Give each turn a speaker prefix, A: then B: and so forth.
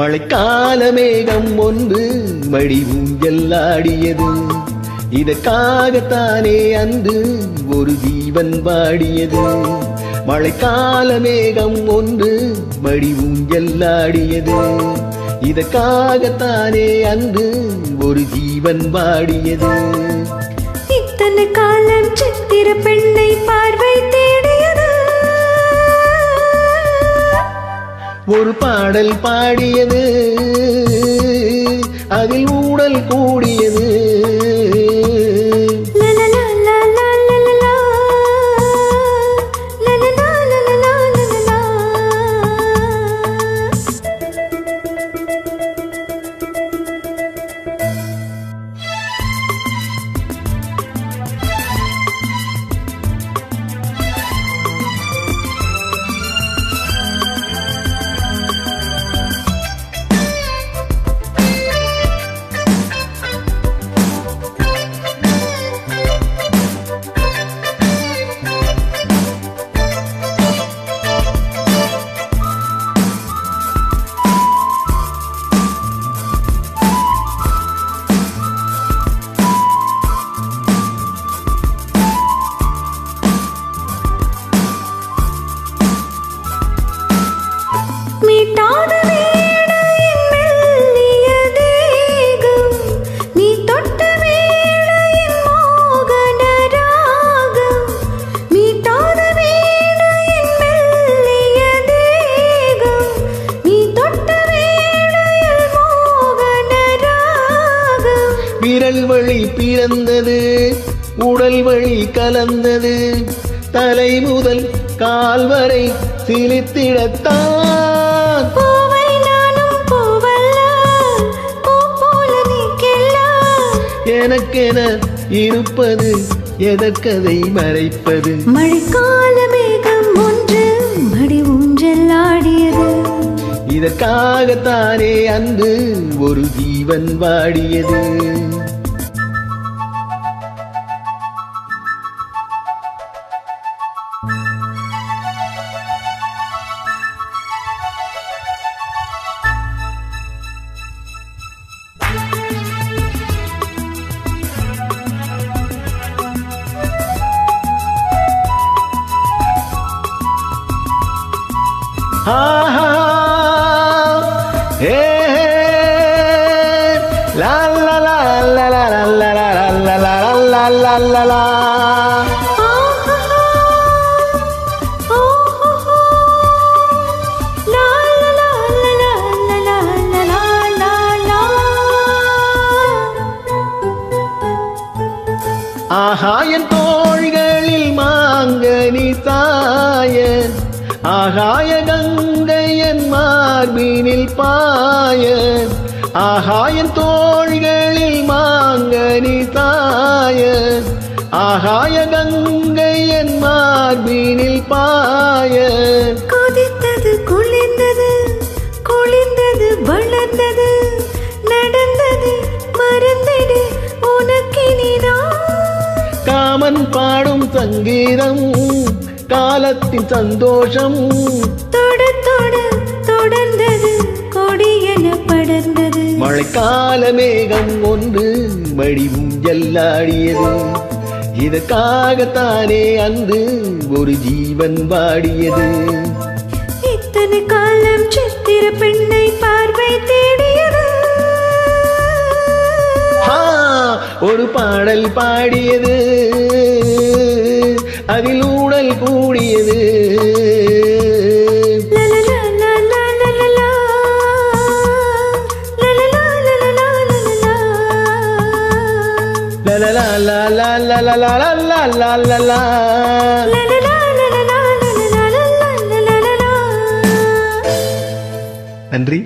A: மழைக்கால மேகம் ஒன்று மடி ஊஞ்சல் ஆடியது. இதற்காகத்தானே அன்று ஒரு ஜீவன் பாடியது. மழைக்கால மேகம் ஒன்று மடி ஊஞ்சல் ஆடியது. இதற்காகத்தானே அன்று ஒரு ஜீவன் பாடியது.
B: இத்தனை காலம் சித்திர பெண்ணை பார்வை தேடியது.
A: ஒரு பாடல் பாடியது, அதில் ஊடல் கூடியது. விரல் வழி பிறந்தது, உடல் வழி கலந்தது. தலை முதல் கால் வரை சிலித்திடத்தான். எனக்கென இருப்பது எதற்கதை மறைப்பது.
B: மழைக்கால மேகம் ஒன்று மடி ஊஞ்சல் ஆடியது.
A: இதற்காகத்தானே அன்று ஒரு ஜீவன் வாடியது. ஆஹா ஏ லா லா லா லா லா லா லா லா லா லா லா லா. ஆஹா என் தோள்களில் மாங்கனி தாய, ஆகாய கங்கையன் மார்பினில் பாய. ஆகாயன் தோள்களில் மாங்கனி தாய, ஆகாய கங்கையன் மார்பினில் பாய.
B: கொதித்தது குளிர்ந்தது, குளிர்ந்தது வளர்ந்தது, நடந்தது மறந்திடு உனக்கினிதான்.
A: காமன் பாடும் சங்கீதம், காலத்தின் சந்தோஷம்.
B: தொட தொட தொடர்ந்தது, கொடியென படர்ந்தது.
A: மழைக்கால மேகம் ஒன்று மடி ஊஞ்சல் ஆடியது. இதற்காகத்தானே அன்று ஒரு ஜீவன் வாடியது.
B: இத்தனை காலம் சித்திர பெண்ணை பார்வை தேடியது.
A: ஒரு பாடல் பாடியது, அதில் ஊடல் கூடியது. நன்றி.